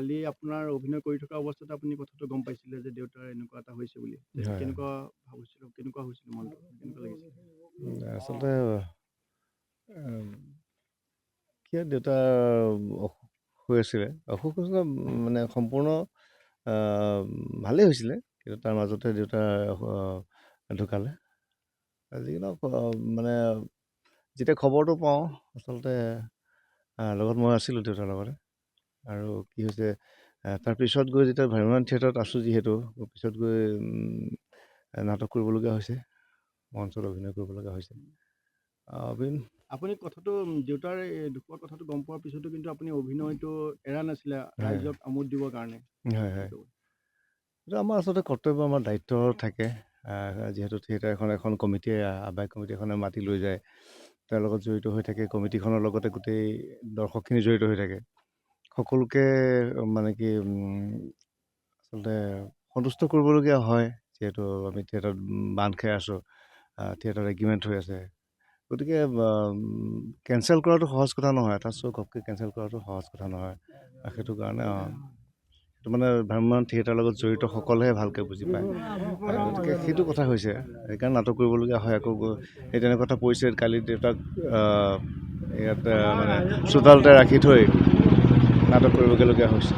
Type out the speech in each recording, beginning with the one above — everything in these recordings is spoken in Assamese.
কালি আপোনাৰ অভিনয় কৰি থকা অৱস্থাতে আপুনি কথাটো গম পাইছিলে যে দেউতাৰ এনেকুৱা এটা হৈছে বুলি হয়। কেনেকুৱা হৈছিল মনটো কেনেকুৱা লাগিছিল আচলতে কিয় দেউতা অসুখ হৈ আছিলে অসুখ হৈছিলে মানে সম্পূৰ্ণ ভালেই হৈছিলে কিন্তু তাৰ মাজতে দেউতা ঢুকালে যিকোনো মানে যেতিয়া খবৰটো পাওঁ আচলতে লগত মই আছিলোঁ দেউতাৰ লগতে আৰু কি হৈছে তাৰ পিছত গৈ যেতিয়া ভ্ৰাম্যমাণ থিয়েটাৰত আছোঁ যিহেতু পিছত গৈ নাটক কৰিবলগীয়া হৈছে মঞ্চত অভিনয় কৰিবলগীয়া হৈছে আপুনি কথাটো দেউতাৰ দুখৰ কথাটো গম পোৱাৰ পিছতো কিন্তু আপুনি অভিনয়টো এৰা নাছিলে ৰাইজক আমোদ দিবৰ কাৰণে হয় হয় এইটো আমাৰ আচলতে কৰ্তব্য আমাৰ দায়িত্ব থাকে যিহেতু থিয়েটাৰ এখন কমিটিয়ে আহ্বায়ক কমিটি এখনে মাতি লৈ যায় তাৰ লগত জড়িত হৈ থাকে কমিটিখনৰ লগতে গোটেই দৰ্শকখিনি জড়িত হৈ থাকে সকলোকে মানে কি আচলতে সন্তুষ্ট কৰিবলগীয়া হয় যিহেতু আমি থিয়েটাৰত বান্ধ খাই আছোঁ থিয়েটাৰ এগ্ৰিমেণ্ট হৈ আছে গতিকে কেঞ্চেল কৰাটো সহজ কথা নহয় এটা শ্ব' ঘপকৈ কেঞ্চেল কৰাটো সহজ কথা নহয় সেইটো কাৰণে সেইটো মানে ভ্ৰাম্যমাণ থিয়েটাৰৰ লগত জড়িত সকলেহে ভালকৈ বুজি পায় গতিকে সেইটো কথা হৈছে সেইকাৰণে নাটক কৰিবলগীয়া হয় আকৌ সেই তেনেকুৱা এটা পৰিছে কালি দেউতাক ইয়াত মানে চোতালতে ৰাখি থৈ নাটক কৰিবগৈলগীয়া হৈছে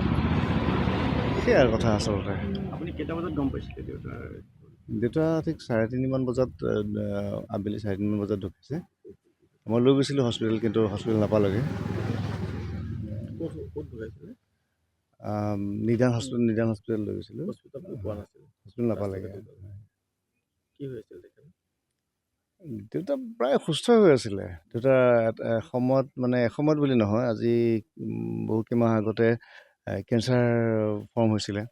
সেয়াই কথা আচলতে আপুনি কেইটা বজাত গম পাইছিলে দেউতা ঠিক 3:30 বজাত আবেলি 3:30 বজাত ঢুকিছে মই লৈ গৈছিলোঁ হস্পিটেল কিন্তু হস্পিটেল নাপালেগৈ নিদান হস্পিটেল লৈ গৈছিলোঁ হস্পিটেল নাপালেগৈ দেউতা প্ৰায় সুস্থ হৈ আছিলে দেউতা এসময়ত বুলি নহয় আজি বহু কেইমাহ আগতে কেঞ্চাৰ ফৰ্ম হৈছিলে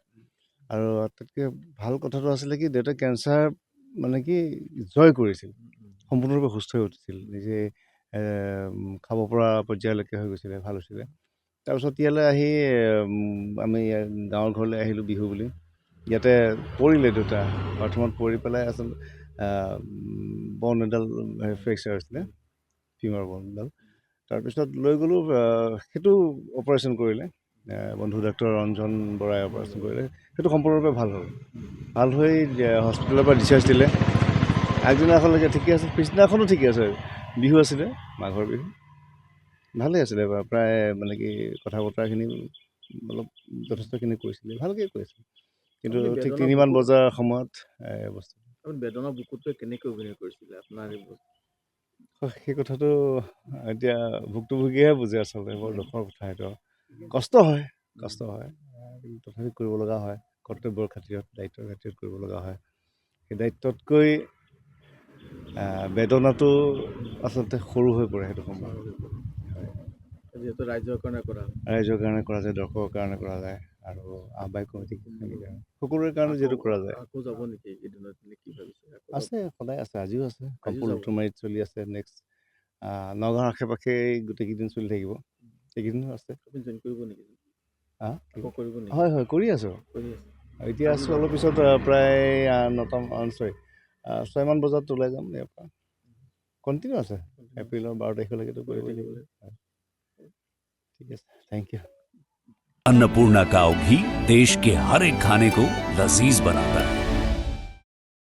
আৰু আটাইতকৈ ভাল কথাটো আছিলে কি দেউতাই কেঞ্চাৰ মানে কি জয় কৰিছিল সম্পূৰ্ণৰূপে সুস্থ হৈ উঠিছিল নিজে খাব পৰা পৰ্যায়লৈকে হৈ গৈছিলে ভাল হৈছিলে তাৰপিছত ইয়ালৈ আহি আমি গাঁৱৰ ঘৰলৈ আহিলোঁ বিহু বুলি ইয়াতে পৰিলে দেউতা প্ৰথমত পৰি পেলাই আচলতে বন এডাল ফ্ৰেকচাৰ হৈছিলে ফিমাৰ বন এডাল তাৰপিছত লৈ গ'লোঁ সেইটো অপাৰেশ্যন কৰিলে বন্ধু ডাক্তৰ ৰঞ্জন বৰাই অপাৰেশ্যন কৰিলে সেইটো সম্পূৰ্ণৰূপে ভাল হৈ হস্পিটেলৰ পৰা ডিচাৰ্জ দিলে আগদিনাখনলৈকে ঠিকে আছে পিছদিনাখনো ঠিকে আছে বিহু আছিলে মাঘৰ বিহু ভালেই আছিলে প্ৰায় মানে কি কথা বতৰাখিনি অলপ যথেষ্টখিনি কৈছিলে ভালকৈ কৈছিলে কিন্তু ঠিক 3 বজাৰ সময়ত বস্তু বেদনা বুকুতকৈ কেনেকৈ অভিনয় কৰিছিলে আপোনাৰ সেই কথাটো এতিয়া ভুক্তভোগীয়েহে বুজে আচলতে বৰ দুখৰ কথা সেইটো কষ্ট হয় কিন্তু তথাপি কৰিব লগা হয় কৰ্তব্যৰ খাতিৰত দায়িত্বৰ খাতিৰত কৰিব লগা হয় সেই দায়িত্বতকৈ বেদনাটো আচলতে সৰু হৈ পৰে সেইটো সময় যিহেতু ৰাইজৰ কাৰণে কৰা যায় দৰ্শকৰ কাৰণে কৰা যায় আৰু আহ্বায়ক কমিটি সকলোৰে কাৰণে যিহেতু কৰা যায় আকৌ যাব নেকি এইকেইদিনত কি ভাবিছে আছে সদায় আছে আজিও আছে কম্পল লুটুমাৰীত চলি আছে নেক্সট নগাঁৱৰ আশে পাশে গোটেইকেইদিন চলি থাকিব এইকেইদিনো আছে হয় কৰি আছোঁ এতিয়া আছোঁ অলপ পিছত প্ৰায় 6মান বজাত ওলাই যাম ইয়াৰ পৰা কণ্টিনিউ আছে এপ্ৰিলৰ 12 তাৰিখলৈকেতো কৰি থাকিব ঠিক আছে थैंक यू अन्नपूर्णा काव घी देश के हर एक खाने को लजीज बनाता है।